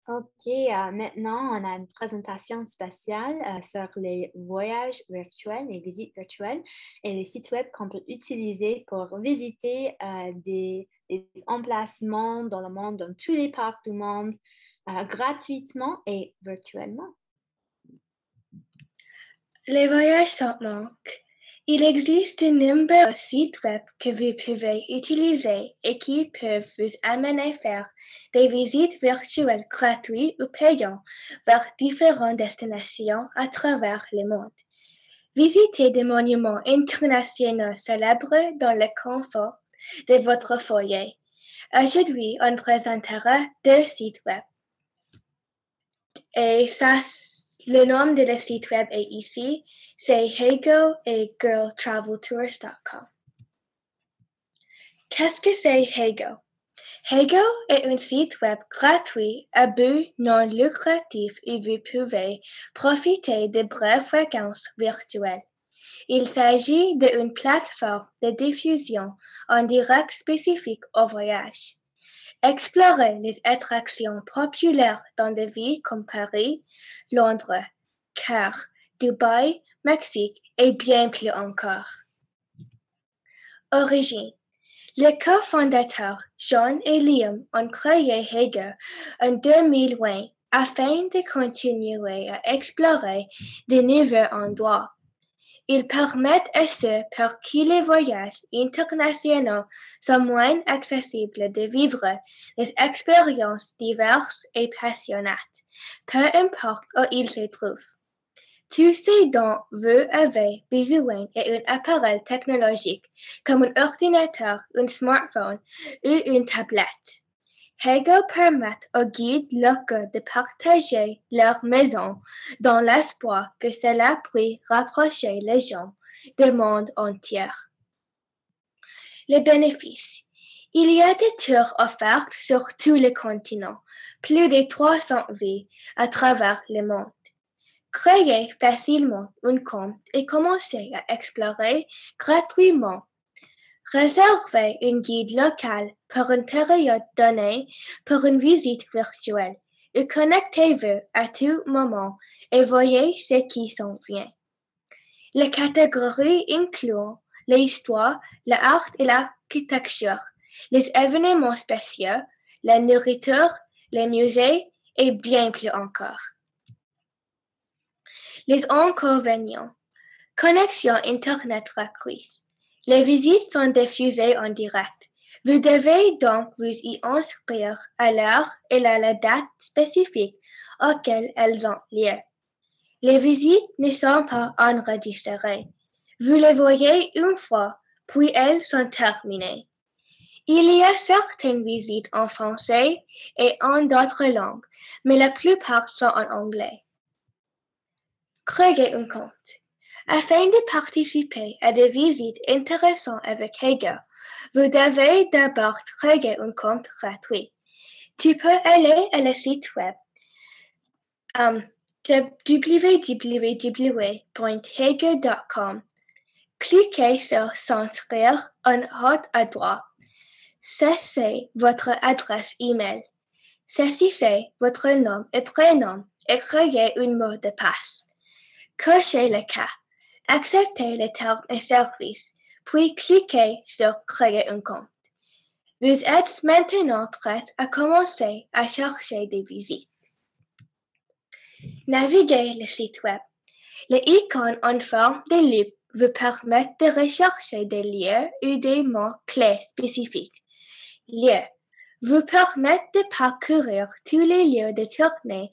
OK, maintenant, on a une présentation spéciale sur les voyages virtuels, les visites virtuelles et les sites web qu'on peut utiliser pour visiter des emplacements dans le monde, dans tous les parcs du monde, gratuitement et virtuellement. Les voyages sans manque. Il existe de nombreux sites web que vous pouvez utiliser et qui peuvent vous amener à faire des visites virtuelles gratuites ou payantes vers différentes destinations à travers le monde. Visitez des monuments internationaux célèbres dans le confort de votre foyer. Aujourd'hui, on présentera 2 sites web. Et ça, le nom de le site web est ici, c'est Heygo et girltraveltours.com. Qu'est-ce que c'est Heygo? Heygo est un site web gratuit à but non lucratif où vous pouvez profiter de brèves vacances virtuelles. Il s'agit d'une plateforme de diffusion en direct spécifique au voyage. Explorez les attractions populaires dans des villes comme Paris, Londres, Caire, Dubaï, Mexique et bien plus encore. Origine. Les cofondateurs John et Liam ont créé Heygo en 2020 afin de continuer à explorer de nouveaux endroits. Ils permettent à ceux pour qui les voyages internationaux sont moins accessibles de vivre des expériences diverses et passionnantes, peu importe où ils se trouvent. Tout ce dont vous avez besoin est un appareil technologique comme un ordinateur, un smartphone ou une tablette. Heygo permet aux guides locaux de partager leur maison dans l'espoir que cela puisse rapprocher les gens du monde entier. Les bénéfices. Il y a des tours offerts sur tous les continents, plus de 300 villes à travers le monde. Créez facilement un compte et commencez à explorer gratuitement. Réservez un guide local pour une période donnée pour une visite virtuelle et connectez-vous à tout moment et voyez ce qui s'en vient. Les catégories incluent l'histoire, l'art et l'architecture, les événements spéciaux, la nourriture, les musées et bien plus encore. Les inconvénients. Connexion Internet requise. Les visites sont diffusées en direct. Vous devez donc vous y inscrire à l'heure et à la date spécifique auxquelles elles ont lieu. Les visites ne sont pas enregistrées. Vous les voyez une fois, puis elles sont terminées. Il y a certaines visites en français et en d'autres langues, mais la plupart sont en anglais. Créez un compte. Afin de participer à des visites intéressantes avec Heygo, vous devez d'abord créer un compte gratuit. Tu peux aller à le site web www.heygo.com. Cliquez sur S'inscrire en haut à droite. Ceci votre adresse email. Saisissez votre nom et prénom et créez un mot de passe. Cochez le cas. Acceptez les termes et services, puis cliquez sur Créer un compte. Vous êtes maintenant prêt à commencer à chercher des visites. Naviguez le site web. Les icônes en forme de loupe vous permettent de rechercher des lieux ou des mots-clés spécifiques. Lieux vous permettent de parcourir tous les lieux de tournée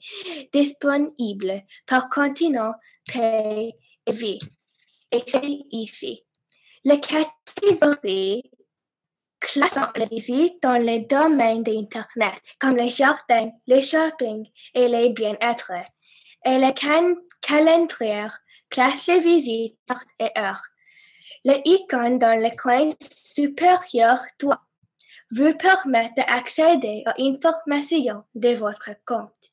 disponibles par continent, pays et ville. Et c'est ici. Les catégories classent les visites dans les domaines d'Internet, comme les jardins, le shopping et les bien-être. Et le calendrier classe les visites et heures. Les icônes dans le coin supérieur droit vous permettent d'accéder aux informations de votre compte.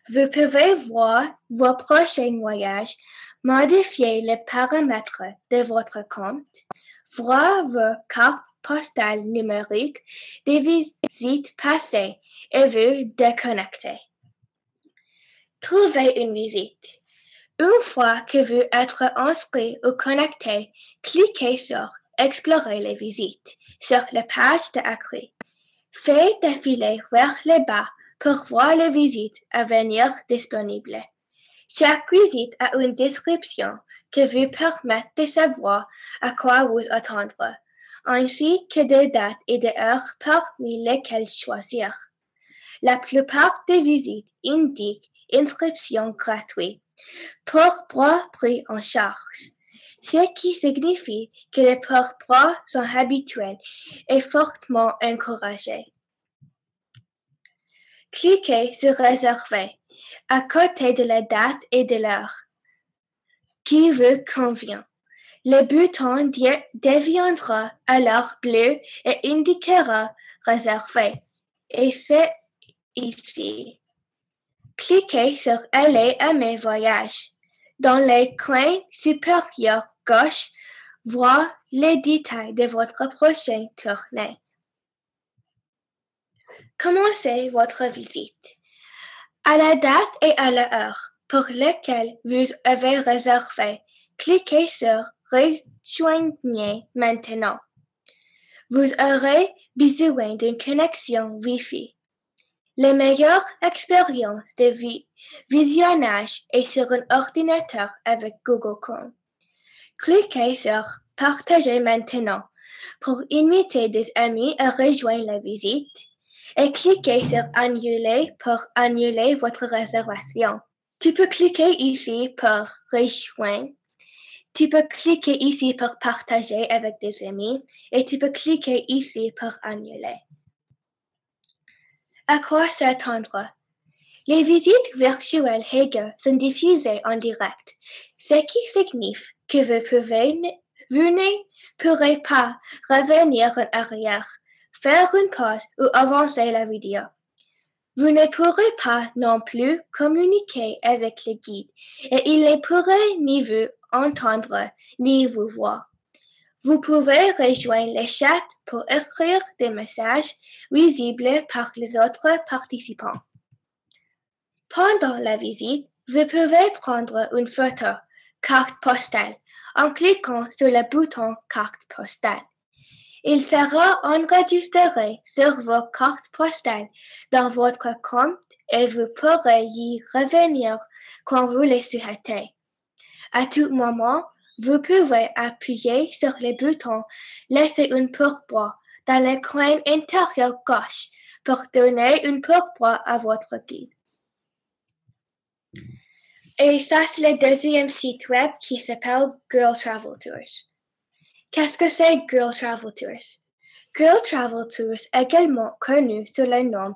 Vous pouvez voir vos prochains voyages, modifier les paramètres de votre compte, voir vos cartes postales numériques des visites passées et vous déconnecter. Trouvez une visite. Une fois que vous êtes inscrit ou connecté, cliquez sur « Explorer les visites » sur la page d'accueil. Faites défiler vers le bas pour voir les visites à venir disponibles. Chaque visite a une description qui vous permet de savoir à quoi vous attendre, ainsi que des dates et des heures parmi lesquelles choisir. La plupart des visites indiquent inscription gratuite pour bras pris en charge, ce qui signifie que les pour-bras sont habituels et fortement encouragés. Cliquez sur Réserver à côté de la date et de l'heure qui vous convient. Le bouton deviendra alors bleu et indiquera Réservé. Et c'est ici. Cliquez sur Aller à mes voyages. Dans le coin supérieur gauche, voir les détails de votre prochaine tournée. Commencez votre visite. À la date et à l'heure pour lesquelles vous avez réservé, cliquez sur Rejoignez maintenant. Vous aurez besoin d'une connexion Wi-Fi. La meilleure expérience de visionnage est sur un ordinateur avec Google Chrome. Cliquez sur Partager maintenant pour inviter des amis à rejoindre la visite et cliquez sur Annuler pour annuler votre réservation. Tu peux cliquer ici pour rejoindre. Tu peux cliquer ici pour partager avec des amis et tu peux cliquer ici pour annuler. À quoi s'attendre? Les visites virtuelles Hege sont diffusées en direct, ce qui signifie que vous ne pourrez pas revenir en arrière, faire une pause ou avancer la vidéo. Vous ne pourrez pas non plus communiquer avec le guide et il ne pourrait ni vous entendre ni vous voir. Vous pouvez rejoindre le chat pour écrire des messages visibles par les autres participants. Pendant la visite, vous pouvez prendre une photo, carte postale, en cliquant sur le bouton carte postale. Il sera enregistré sur vos cartes postales dans votre compte et vous pourrez y revenir quand vous le souhaitez. À tout moment, vous pouvez appuyer sur le bouton « Laisser une pourboire » dans le coin intérieur gauche pour donner une pourboire à votre guide. Et ça, c'est le deuxième site web qui s'appelle Girl Travel Tours. Qu'est-ce que c'est Girl Travel Tours? Girl Travel Tours, également connu sous le nom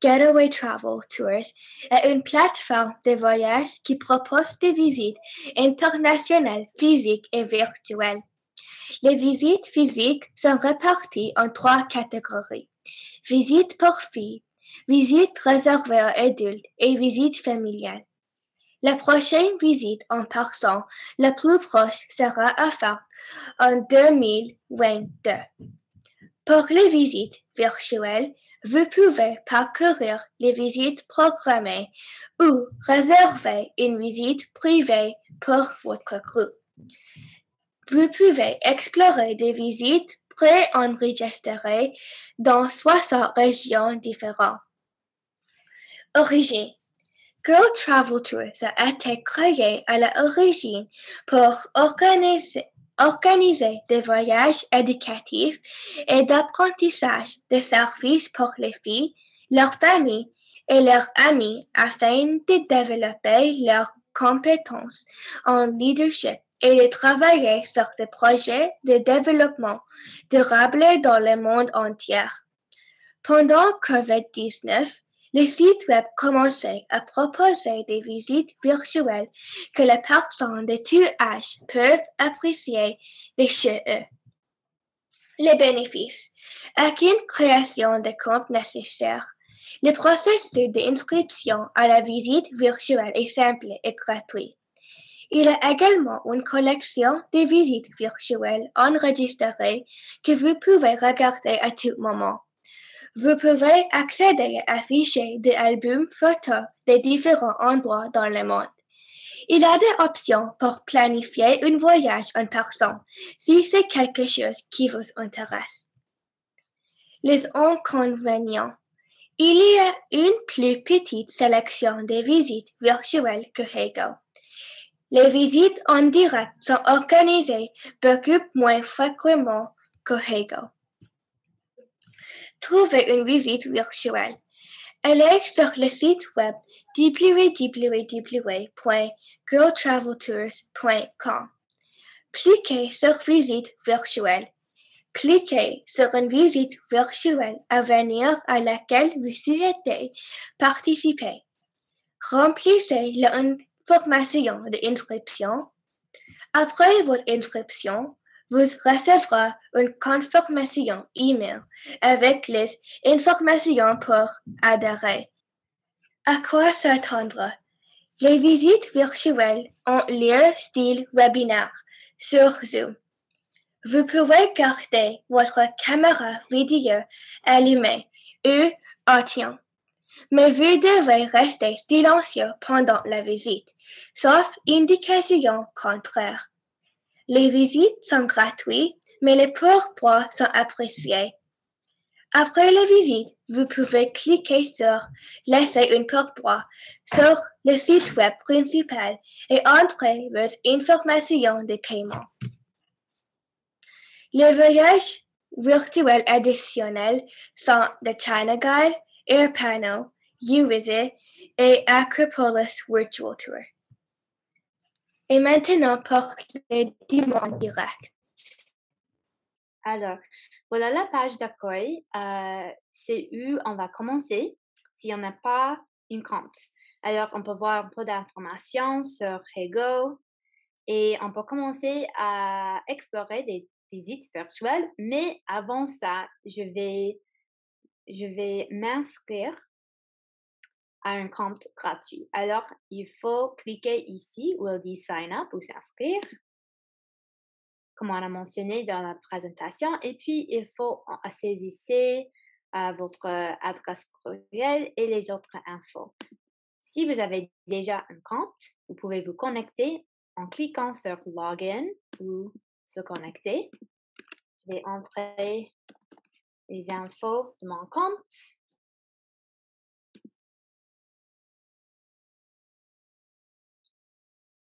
Getaway Travel Tours, est une plateforme de voyage qui propose des visites internationales physiques et virtuelles. Les visites physiques sont réparties en 3 catégories. Visites pour filles, visites réservées aux adultes et visites familiales. La prochaine visite en personne la plus proche sera à faire en 2022. Pour les visites virtuelles, vous pouvez parcourir les visites programmées ou réserver une visite privée pour votre groupe. Vous pouvez explorer des visites pré-enregistrées dans 60 régions différentes. Origine. Girl Travel Tours a été créé à l'origine pour organiser des voyages éducatifs et d'apprentissage de services pour les filles, leurs familles et leurs amis afin de développer leurs compétences en leadership et de travailler sur des projets de développement durable dans le monde entier. Pendant COVID-19, le site web commençait à proposer des visites virtuelles que les personnes de tout âge peuvent apprécier de chez eux. Les bénéfices. Avec une création de compte nécessaire, le processus d'inscription à la visite virtuelle est simple et gratuit. Il y a également une collection de visites virtuelles enregistrées que vous pouvez regarder à tout moment. Vous pouvez accéder à afficher des albums photos de différents endroits dans le monde. Il y a des options pour planifier un voyage en personne si c'est quelque chose qui vous intéresse. Les inconvénients. Il y a une plus petite sélection de visites virtuelles que Hego. Les visites en direct sont organisées beaucoup moins fréquemment que Hego. Trouver une visite virtuelle. Allez sur le site web www.girltraveltours.com. Cliquez sur Visite virtuelle. Cliquez sur une visite virtuelle à venir à laquelle vous souhaitez participer. Remplissez l'information d'inscription. Après votre inscription, vous recevrez une confirmation email avec les informations pour adhérer. À quoi s'attendre? Les visites virtuelles ont lieu style webinaire sur Zoom. Vous pouvez garder votre caméra vidéo allumée ou éteinte, mais vous devez rester silencieux pendant la visite, sauf indication contraire. Les visites sont gratuites, mais les pourboires sont appréciés. Après la visite, vous pouvez cliquer sur Laisser un pourboire sur le site web principal et entrer vos informations de paiement. Les voyages virtuels additionnels sont The China Guide, Airpano, YouVisit et Acropolis Virtual Tour. Et maintenant pour les demandes directes. Alors, voilà la page d'accueil. C'est où on va commencer si on n'a pas une compte. Alors, on peut voir un peu d'informations sur Hego et on peut commencer à explorer des visites virtuelles. Mais avant ça, je vais m'inscrire à un compte gratuit. Alors, il faut cliquer ici où il dit Sign up ou s'inscrire, comme on a mentionné dans la présentation. Et puis, il faut saisir votre adresse courriel et les autres infos. Si vous avez déjà un compte, vous pouvez vous connecter en cliquant sur Login ou se connecter. Je vais entrer les infos de mon compte.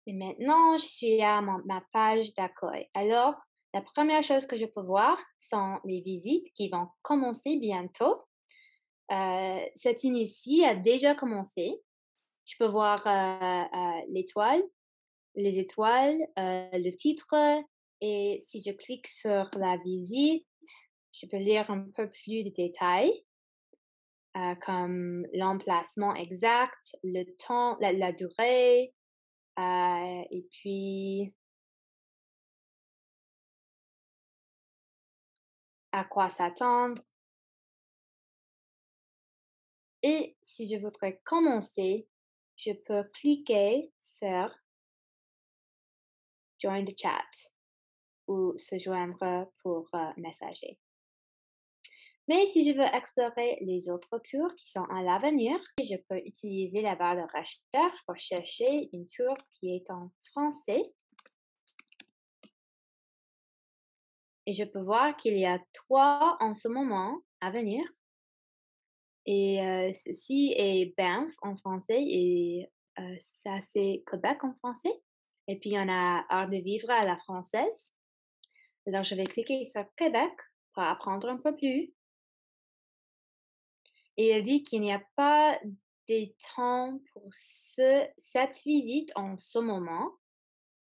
Et maintenant, je suis à ma page d'accueil. Alors, la première chose que je peux voir sont les visites qui vont commencer bientôt. Cette une ici a déjà commencé. Je peux voir l'étoile, les étoiles, le titre. Et si je clique sur la visite, je peux lire un peu plus de détails, comme l'emplacement exact, le temps, la durée, et puis à quoi s'attendre. Et si je voudrais commencer, je peux cliquer sur Join the chat ou se joindre pour messager. Mais si je veux explorer les autres tours qui sont à l'avenir, je peux utiliser la barre de recherche pour chercher une tour qui est en français. Et je peux voir qu'il y a 3 en ce moment à venir. Et ceci est Banff en français et ça c'est Québec en français. Et puis on a Art de vivre à la française. Alors je vais cliquer sur Québec pour apprendre un peu plus. Et elle dit qu'il n'y a pas de temps pour cette visite en ce moment.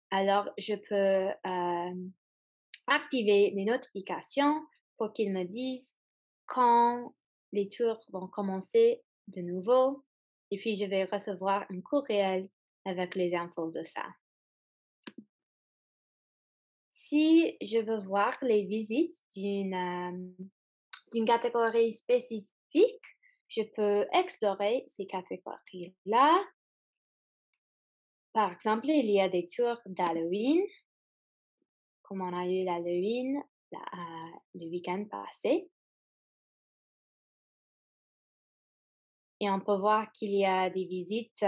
Alors je peux activer les notifications pour qu'ils me disent quand les tours vont commencer de nouveau. Et puis, je vais recevoir un courriel avec les infos de ça. Si je veux voir les visites d'une catégorie spécifique, je peux explorer ces catégories-là. Par exemple, il y a des tours d'Halloween, comme on a eu l'Halloween le week-end passé. Et on peut voir qu'il y a des visites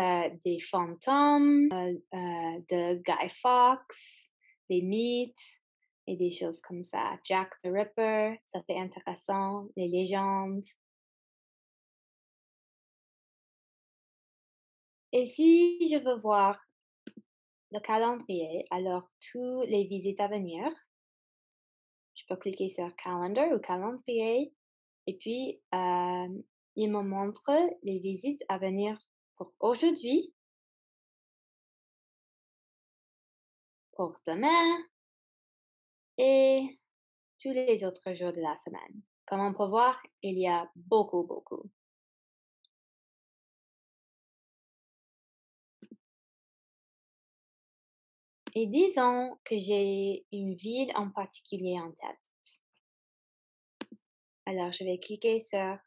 des fantômes, de Guy Fawkes, des mythes et des choses comme ça. Jack the Ripper, ça c'est intéressant, les légendes. Et si je veux voir le calendrier, alors tous les visites à venir, je peux cliquer sur Calendar ou calendrier et puis il me montre les visites à venir pour aujourd'hui, pour demain et tous les autres jours de la semaine. Comme on peut voir, il y a beaucoup, beaucoup. Et disons que j'ai une ville en particulier en tête. Alors, je vais cliquer sur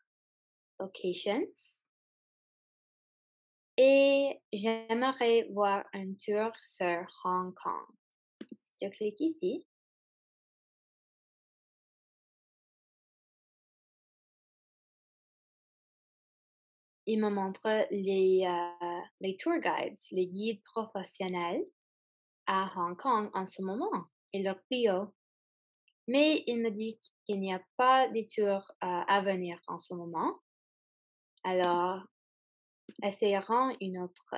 Locations et j'aimerais voir un tour sur Hong Kong. Si je clique ici, il me montre les tour guides, les guides professionnels à Hong Kong en ce moment et leur bio. Mais il me dit qu'il n'y a pas de tours à venir en ce moment. Alors, essayons une autre.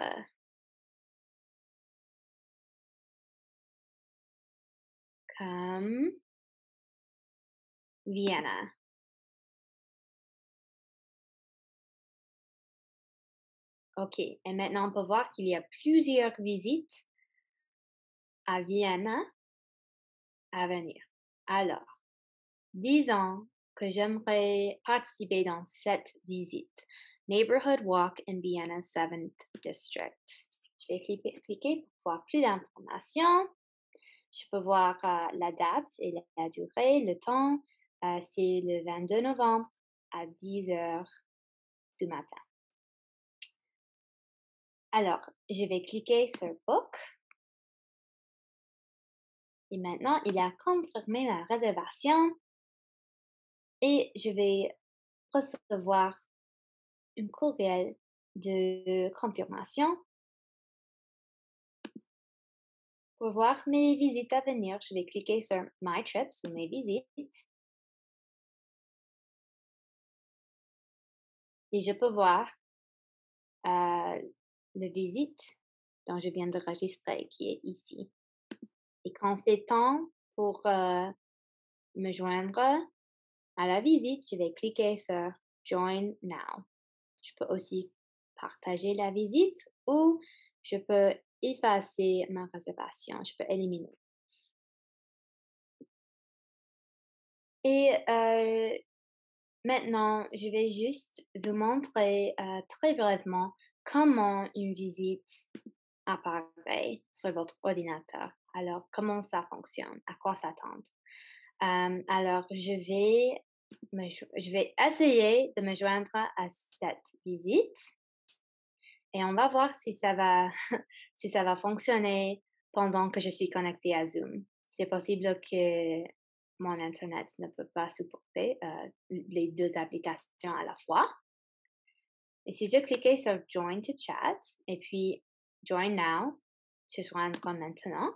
Comme Vienna. OK. Et maintenant, on peut voir qu'il y a plusieurs visites à Vienna à venir. Alors, disons que j'aimerais participer dans cette visite. Neighborhood Walk in Vienna 7th District. Je vais cliquer pour voir plus d'informations. Je peux voir la date et la durée, le temps. C'est le 22 novembre à 10 heures du matin. Alors, je vais cliquer sur Book. Et maintenant, il a confirmé la réservation. Et je vais recevoir un courriel de confirmation. Pour voir mes visites à venir, je vais cliquer sur My Trips ou mes visites. Et je peux voir la visite dont je viens de registrer qui est ici. Et quand c'est temps pour me joindre à la visite, je vais cliquer sur Join Now. Je peux aussi partager la visite ou je peux effacer ma réservation. Je peux éliminer. Et maintenant, je vais juste vous montrer très brièvement comment une visite apparaît sur votre ordinateur. Alors, comment ça fonctionne, à quoi s'attendre. Alors, je vais essayer de me joindre à cette visite et on va voir si ça va, si ça va fonctionner pendant que je suis connectée à Zoom. C'est possible que mon Internet ne peut pas supporter les deux applications à la fois. Et si je cliquais sur Join to Chat et puis Join Now, se joindre maintenant,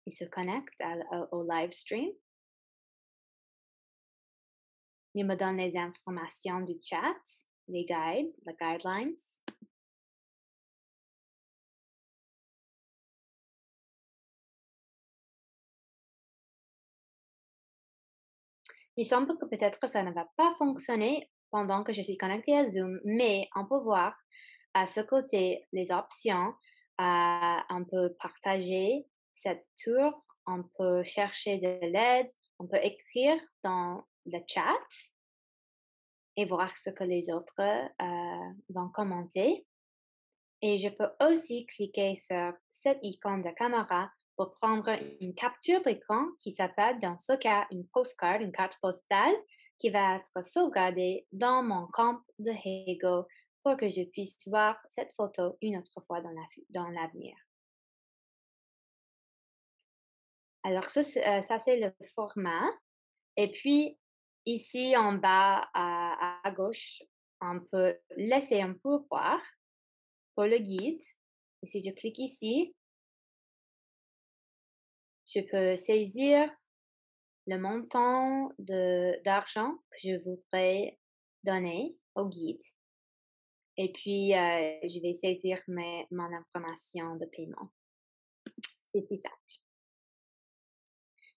il se connecte au live stream. Il me donne les informations du chat, les guides, les guidelines. Il semble que peut-être ça ne va pas fonctionner pendant que je suis connectée à Zoom, mais on peut voir à ce côté les options. On peut partager cette tour, on peut chercher de l'aide, on peut écrire dans le chat et voir ce que les autres vont commenter. Et je peux aussi cliquer sur cette icône de caméra pour prendre une capture d'écran qui s'appelle dans ce cas une postcard, une carte postale qui va être sauvegardée dans mon compte de Heygo pour que je puisse voir cette photo une autre fois dans l'avenir. Alors ça c'est le format. Et puis ici en bas à gauche, on peut laisser un pourboire pour le guide. Et si je clique ici, je peux saisir le montant d'argent que je voudrais donner au guide. Et puis, je vais saisir mon information de paiement. C'est si simple.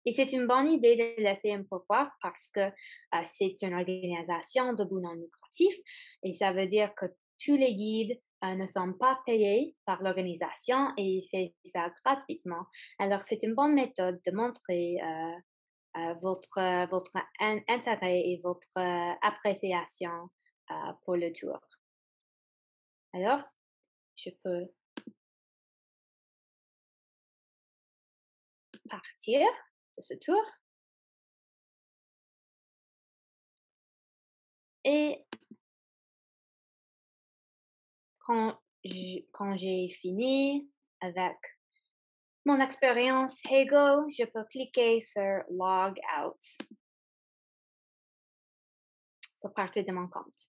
Et c'est une bonne idée de laisser un pourboire parce que c'est une organisation de but non lucratif et ça veut dire que tous les guides ne sont pas payés par l'organisation et ils font ça gratuitement. Alors, c'est une bonne méthode de montrer votre intérêt et votre appréciation pour le tour. Alors, je peux partir de ce tour et quand j'ai fini avec mon expérience Heygo, je peux cliquer sur Log Out pour partir de mon compte.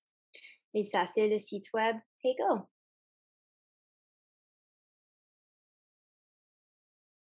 Et ça, c'est le site web Heygo.